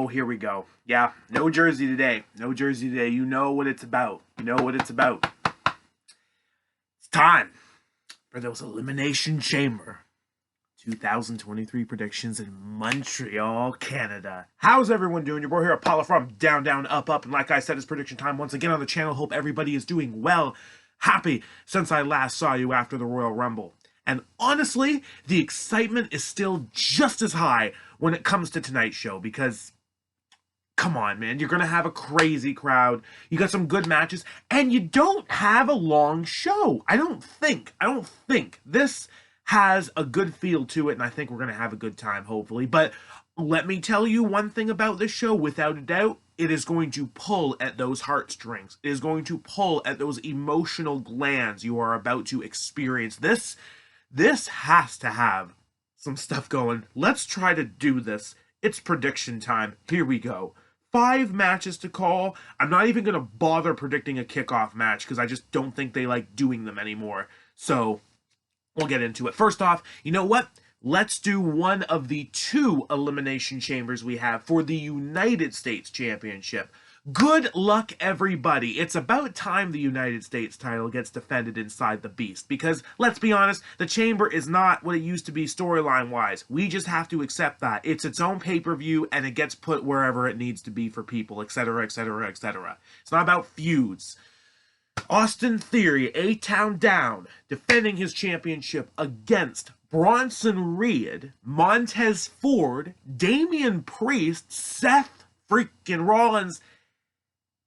here we go. Yeah, no jersey today. No jersey today. You know what it's about. You know what it's about. It's time for those Elimination Chamber 2023 predictions in Montreal, Canada. How's everyone doing? Your boy here, Apollo from Down, Down, Up, Up. And like I said, it's prediction time once again on the channel. Hope everybody is doing well. Happy since I last saw you after the Royal Rumble. And honestly, the excitement is still just as high when it comes to tonight's show because, come on, man, you're going to have a crazy crowd. You got some good matches, and you don't have a long show. I don't think. This has a good feel to it, and I think we're going to have a good time, hopefully. But let me tell you one thing about this show, without a doubt, it is going to pull at those heartstrings. It is going to pull at those emotional glands you are about to experience. This has to have some stuff going. Let's try to do this. It's prediction time. Here we go. 5 matches to call. I'm not even going to bother predicting a kickoff match because I just don't think they like doing them anymore. So we'll get into it. First off, you know what? Let's do one of the 2 elimination chambers we have for the United States Championship. Good luck, everybody. It's about time the United States title gets defended inside the Beast because, let's be honest, the Chamber is not what it used to be storyline-wise. We just have to accept that. It's its own pay-per-view, and it gets put wherever it needs to be for people, etc., etc., etc. It's not about feuds. Austin Theory, A-Town Down, defending his championship against Bronson Reed, Montez Ford, Damian Priest, Seth freaking Rollins,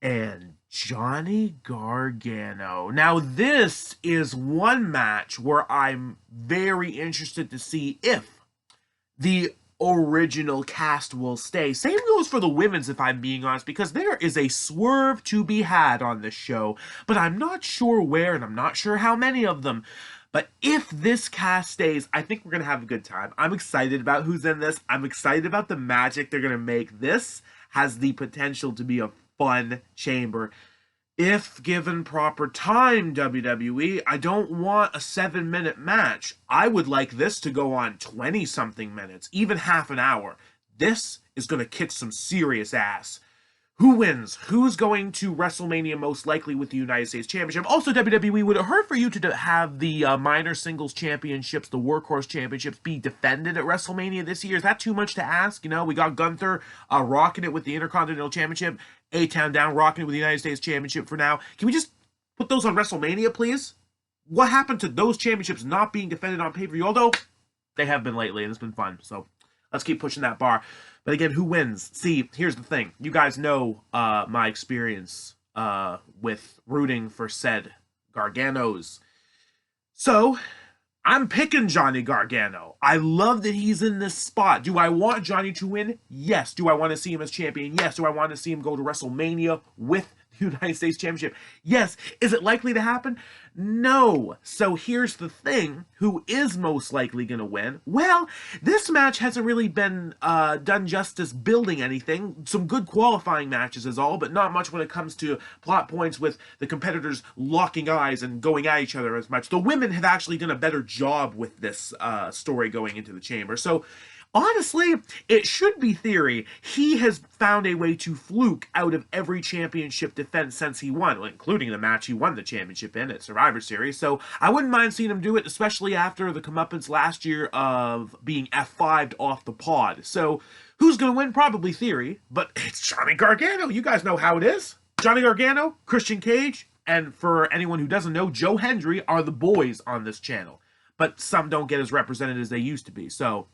and Johnny Gargano. Now, this is one match where I'm very interested to see if the original cast will stay. Same goes for the women's, if I'm being honest, because there is a swerve to be had on this show, but I'm not sure where, and I'm not sure how many of them. But if this cast stays, I think we're going to have a good time. I'm excited about who's in this. I'm excited about the magic they're going to make. This has the potential to be a fun chamber. If given proper time, WWE, I don't want a 7-minute match. I would like this to go on 20-something minutes, even half an hour. This is going to kick some serious ass. Who wins? Who's going to WrestleMania most likely with the United States Championship? Also, WWE, would it hurt for you to have the minor singles championships, the workhorse championships, be defended at WrestleMania this year? Is that too much to ask? You know, we got Gunther rocking it with the Intercontinental Championship, A-Town Down rocking it with the United States Championship for now. Can we just put those on WrestleMania, please? What happened to those championships not being defended on pay-per-view? Although, they have been lately, and it's been fun, so let's keep pushing that bar. But again, who wins? See, here's the thing. You guys know my experience with rooting for said Garganos. So, I'm picking Johnny Gargano. I love that he's in this spot. Do I want Johnny to win? Yes. Do I want to see him as champion? Yes. Do I want to see him go to WrestleMania with the United States Championship? Yes. Is it likely to happen? No. So here's the thing. Who is most likely going to win? Well, this match hasn't really been done justice building anything. Some good qualifying matches is all, but not much when it comes to plot points with the competitors locking eyes and going at each other as much. The women have actually done a better job with this story going into the chamber. So honestly, it should be Theory. He has found a way to fluke out of every championship defense since he won, including the match he won the championship in at Survivor Series. So I wouldn't mind seeing him do it, especially after the comeuppance last year of being F5'd off the pod. So who's going to win? Probably Theory, but it's Johnny Gargano. You guys know how it is. Johnny Gargano, Christian Cage, and for anyone who doesn't know, Joe Hendry are the boys on this channel. But some don't get as represented as they used to be. So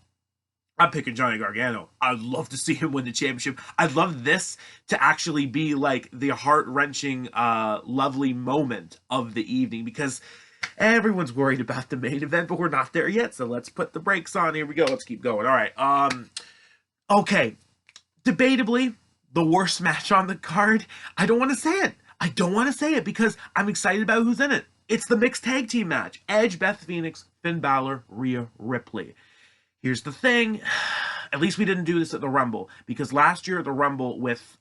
I'm picking Johnny Gargano. I'd love to see him win the championship. I'd love this to actually be like the heart-wrenching, lovely moment of the evening because everyone's worried about the main event, but we're not there yet. So let's put the brakes on. Here we go. Let's keep going. All right. Okay. Debatably, the worst match on the card. I don't want to say it. I don't want to say it because I'm excited about who's in it. It's the mixed tag team match. Edge, Beth Phoenix, Finn Balor, Rhea Ripley. Here's the thing, at least we didn't do this at the Rumble, because last year at the Rumble with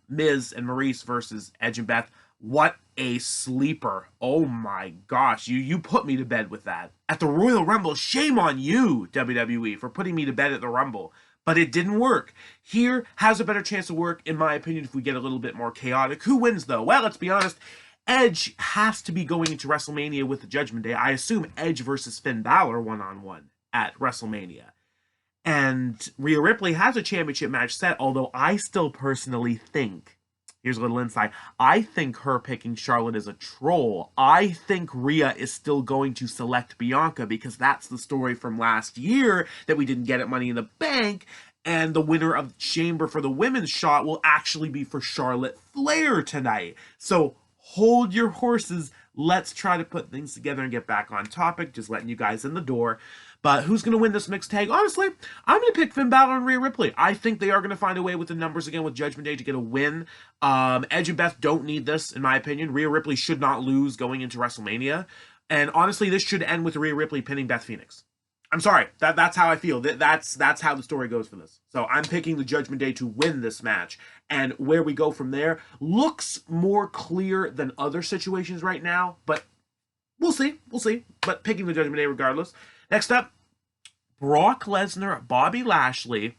Miz and Maurice versus Edge and Beth, what a sleeper. Oh my gosh, you put me to bed with that. At the Royal Rumble, shame on you, WWE, for putting me to bed at the Rumble. but it didn't work. Here has a better chance to work, in my opinion, if we get a little bit more chaotic. Who wins, though? Well, let's be honest. Edge has to be going into WrestleMania with the Judgment Day. I assume Edge versus Finn Balor one-on-one at WrestleMania. And Rhea Ripley has a championship match set, although I still personally think, here's a little insight, I think her picking Charlotte is a troll. I think Rhea is still going to select Bianca because that's the story from last year that we didn't get at Money in the Bank, and the winner of Chamber for the women's shot will actually be for Charlotte Flair tonight. So hold your horses. Let's try to put things together and get back on topic, just letting you guys in the door. But who's going to win this mixed tag? Honestly, I'm going to pick Finn Balor and Rhea Ripley. I think they are going to find a way with the numbers again with Judgment Day to get a win. Edge and Beth don't need this, in my opinion. Rhea Ripley should not lose going into WrestleMania. And honestly, this should end with Rhea Ripley pinning Beth Phoenix. I'm sorry. That's how I feel. That's how the story goes for this. So I'm picking the Judgment Day to win this match. And where we go from there looks more clear than other situations right now. But we'll see. We'll see. But picking the Judgment Day regardless. Next up, Brock Lesnar, Bobby Lashley,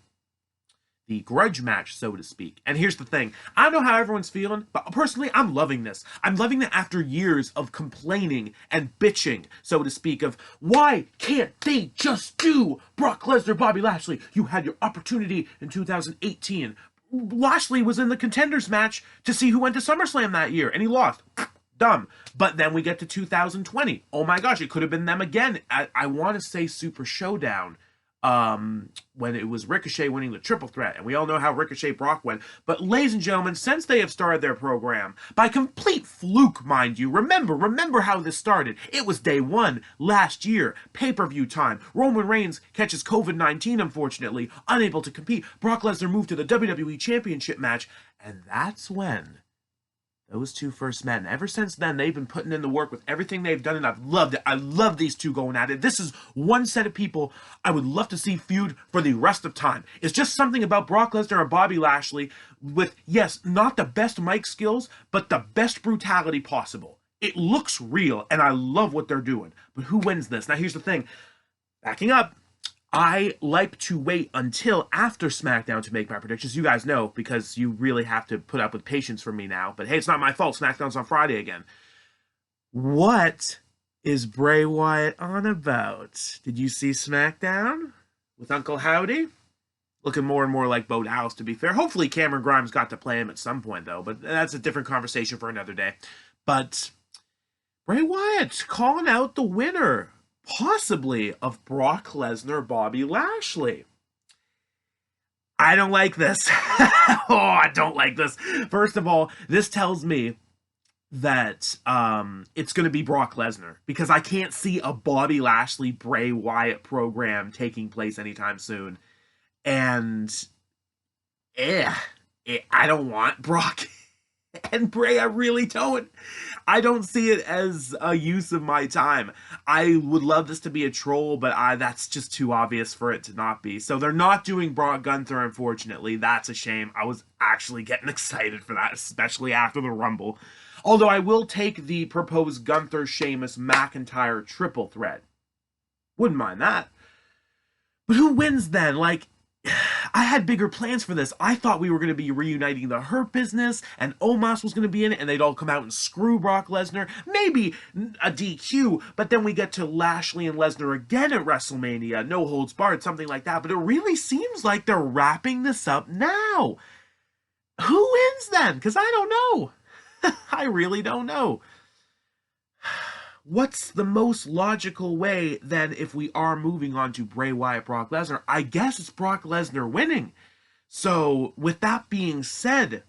the grudge match, so to speak. And here's the thing. I don't know how everyone's feeling, but personally, I'm loving this. I'm loving that after years of complaining and bitching, so to speak, of why can't they just do Brock Lesnar, Bobby Lashley? You had your opportunity in 2018. Lashley was in the contenders match to see who went to SummerSlam that year, and he lost. Dumb. But then we get to 2020. Oh my gosh, it could have been them again. I want to say Super Showdown, when it was Ricochet winning the triple threat. And we all know how Ricochet Brock went. But ladies and gentlemen, since they have started their program, by complete fluke, mind you, remember how this started. It was day one, last year, pay-per-view time. Roman Reigns catches COVID-19, unfortunately, unable to compete. Brock Lesnar moved to the WWE Championship match. And that's when those two first met. And ever since then, they've been putting in the work with everything they've done, and I've loved it. I love these two going at it. This is one set of people I would love to see feud for the rest of time. It's just something about Brock Lesnar and Bobby Lashley with, yes, not the best mic skills, but the best brutality possible. It looks real, and I love what they're doing. But who wins this? Now, here's the thing. Backing up, I like to wait until after SmackDown to make my predictions. You guys know, because you really have to put up with patience from me now. But hey, it's not my fault. SmackDown's on Friday again. What is Bray Wyatt on about? Did you see SmackDown with Uncle Howdy? Looking more and more like Bo Dallas, to be fair. Hopefully Cameron Grimes got to play him at some point, though. But that's a different conversation for another day. But Bray Wyatt calling out the winner, possibly, of Brock Lesnar, Bobby Lashley. I don't like this. Oh, I don't like this. First of all, this tells me that it's going to be Brock Lesnar, because I can't see a Bobby Lashley, Bray Wyatt program taking place anytime soon. And I don't want Brock and Bray. I really don't. I don't see it as a use of my time. I would love this to be a troll, but that's just too obvious for it to not be. So they're not doing Brock Gunther, unfortunately. That's a shame. I was actually getting excited for that, especially after the Rumble. Although I will take the proposed Gunther, Sheamus, McIntyre triple threat. Wouldn't mind that. But who wins then? Like, I had bigger plans for this. I thought we were going to be reuniting the Hurt Business, and Omos was going to be in it, and they'd all come out and screw Brock Lesnar. Maybe a DQ, but then we get to Lashley and Lesnar again at WrestleMania. No holds barred, something like that. But it really seems like they're wrapping this up now. Who wins then? Because I don't know. I really don't know. What's the most logical way, then, if we are moving on to Bray Wyatt, Brock Lesnar? I guess it's Brock Lesnar winning. So, with that being said,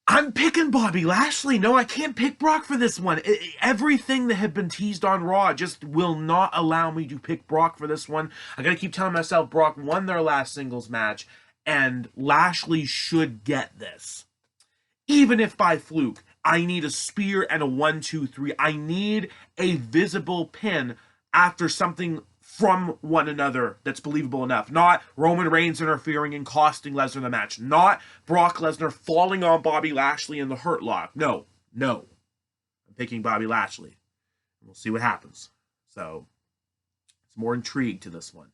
I'm picking Bobby Lashley. No, I can't pick Brock for this one. Everything that had been teased on Raw just will not allow me to pick Brock for this one. I gotta keep telling myself Brock won their last singles match, and Lashley should get this. Even if by fluke. I need a spear and a 1, 2, 3. I need a visible pin after something from one another that's believable enough. Not Roman Reigns interfering and costing Lesnar the match. Not Brock Lesnar falling on Bobby Lashley in the Hurt Lock. No. I'm picking Bobby Lashley. We'll see what happens. So, it's more intrigue to this one.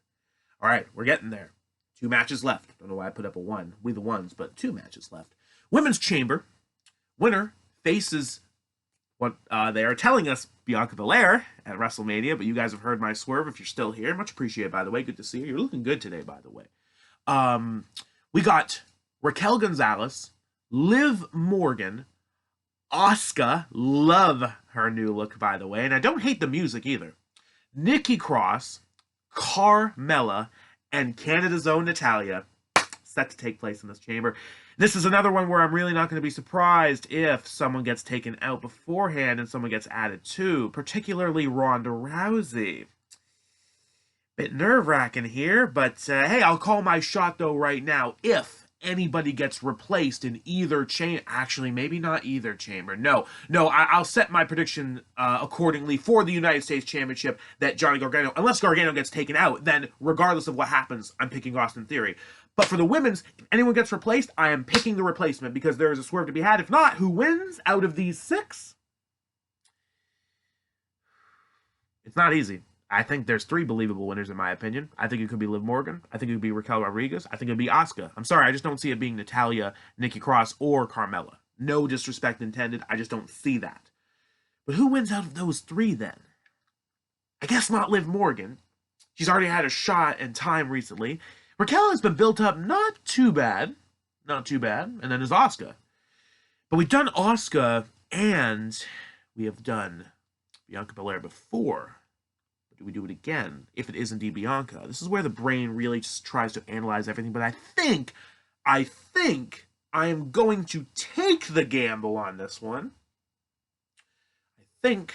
All right, we're getting there. 2 matches left. Don't know why I put up a 1. We the ones, but 2 matches left. Women's Chamber. Winner faces what they are telling us, Bianca Belair at WrestleMania, but you guys have heard my swerve if you're still here. Much appreciated, by the way. Good to see you. You're looking good today, by the way. We got Raquel Gonzalez, Liv Morgan, Asuka, love her new look, by the way, and I don't hate the music either. Nikki Cross, Carmella, and Canada's own Natalya, set to take place in this chamber. This is another one where I'm really not going to be surprised if someone gets taken out beforehand and someone gets added too, particularly Ronda Rousey. Bit nerve-wracking here, but hey, I'll call my shot though right now. If anybody gets replaced in either chamber, actually maybe not either chamber, no, I'll set my prediction accordingly for the United States Championship that Johnny Gargano, unless Gargano gets taken out, then regardless of what happens, I'm picking Austin Theory. But for the women's, if anyone gets replaced, I am picking the replacement because there is a swerve to be had. If not, who wins out of these 6? It's not easy. I think there's 3 believable winners in my opinion. I think it could be Liv Morgan. I think it could be Raquel Rodriguez. I think it would be Asuka. I'm sorry, I just don't see it being Natalya, Nikki Cross, or Carmella. No disrespect intended. I just don't see that. But who wins out of those 3 then? I guess not Liv Morgan. She's already had a shot and time recently. Raquel has been built up not too bad. Not too bad. And then there's Asuka. But we've done Asuka and we have done Bianca Belair before. Do we do it again if it is indeed Bianca? This is where the brain really just tries to analyze everything, but I think I am going to take the gamble on this one. I think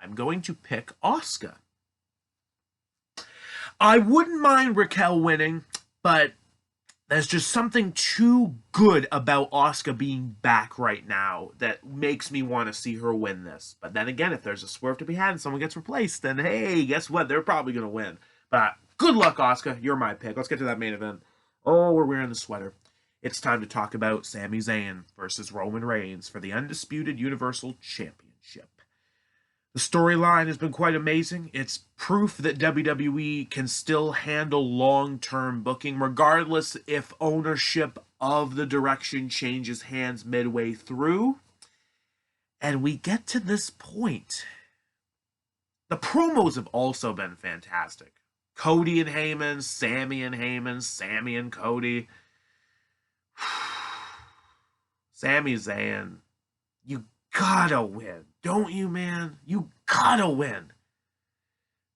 I'm going to pick Asuka. I wouldn't mind Raquel winning, but there's just something too good about Asuka being back right now that makes me want to see her win this. But then again, if there's a swerve to be had and someone gets replaced, then hey, guess what? They're probably going to win. But good luck, Asuka. You're my pick. Let's get to that main event. Oh, we're wearing the sweater. It's time to talk about Sami Zayn versus Roman Reigns for the Undisputed Universal Championship. The storyline has been quite amazing. It's proof that WWE can still handle long-term booking, regardless if ownership of the direction changes hands midway through. And we get to this point. The promos have also been fantastic. Cody and Heyman, Sami and Heyman, Sami and Cody. Sami Zayn, you gotta win, don't you, man? You gotta win.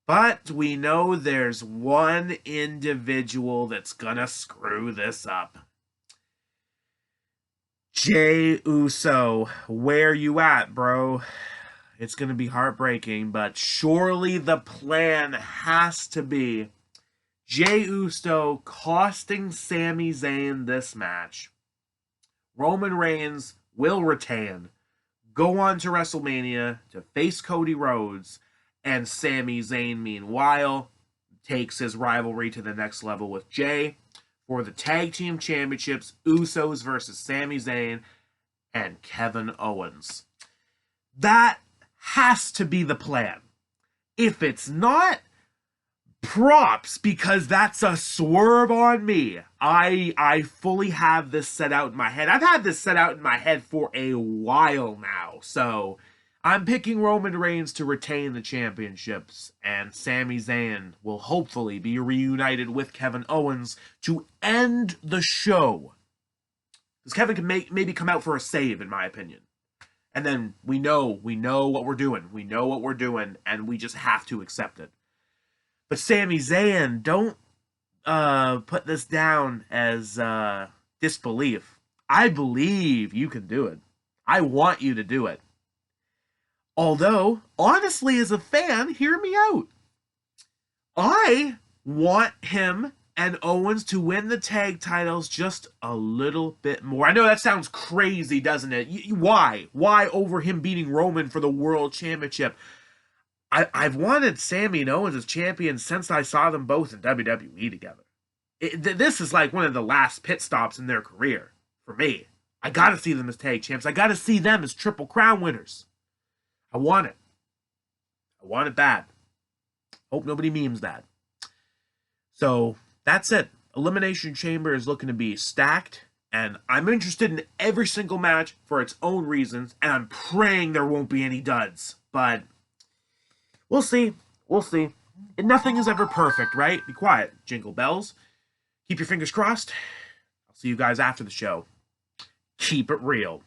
But we know there's one individual that's gonna screw this up. Jey Uso, where you at, bro? It's gonna be heartbreaking, but surely the plan has to be Jey Uso costing Sami Zayn this match. Roman Reigns will retain, go on to WrestleMania to face Cody Rhodes, and Sami Zayn, meanwhile, takes his rivalry to the next level with Jey for the Tag Team Championships, Usos versus Sami Zayn and Kevin Owens. That has to be the plan. If it's not, props, because that's a swerve on me. I fully have this set out in my head. I've had this set out in my head for a while now. So I'm picking Roman Reigns to retain the championships, and Sami Zayn will hopefully be reunited with Kevin Owens to end the show. Because Kevin can maybe come out for a save, in my opinion. And then we know what we're doing. We know what we're doing, and we just have to accept it. But Sami Zayn, don't put this down as disbelief. I believe you can do it. I want you to do it. Although, honestly, as a fan, hear me out. I want him and Owens to win the tag titles just a little bit more. I know that sounds crazy, doesn't it? Why? Why over him beating Roman for the World Championship? I've wanted Sami and Owens as champions since I saw them both in WWE together. This is like one of the last pit stops in their career for me. I gotta see them as tag champs. I gotta see them as Triple Crown winners. I want it. I want it bad. Hope nobody memes that. So that's it. Elimination Chamber is looking to be stacked, and I'm interested in every single match for its own reasons, and I'm praying there won't be any duds. But we'll see. We'll see. And nothing is ever perfect, right? Be quiet. Jingle bells. Keep your fingers crossed. I'll see you guys after the show. Keep it real.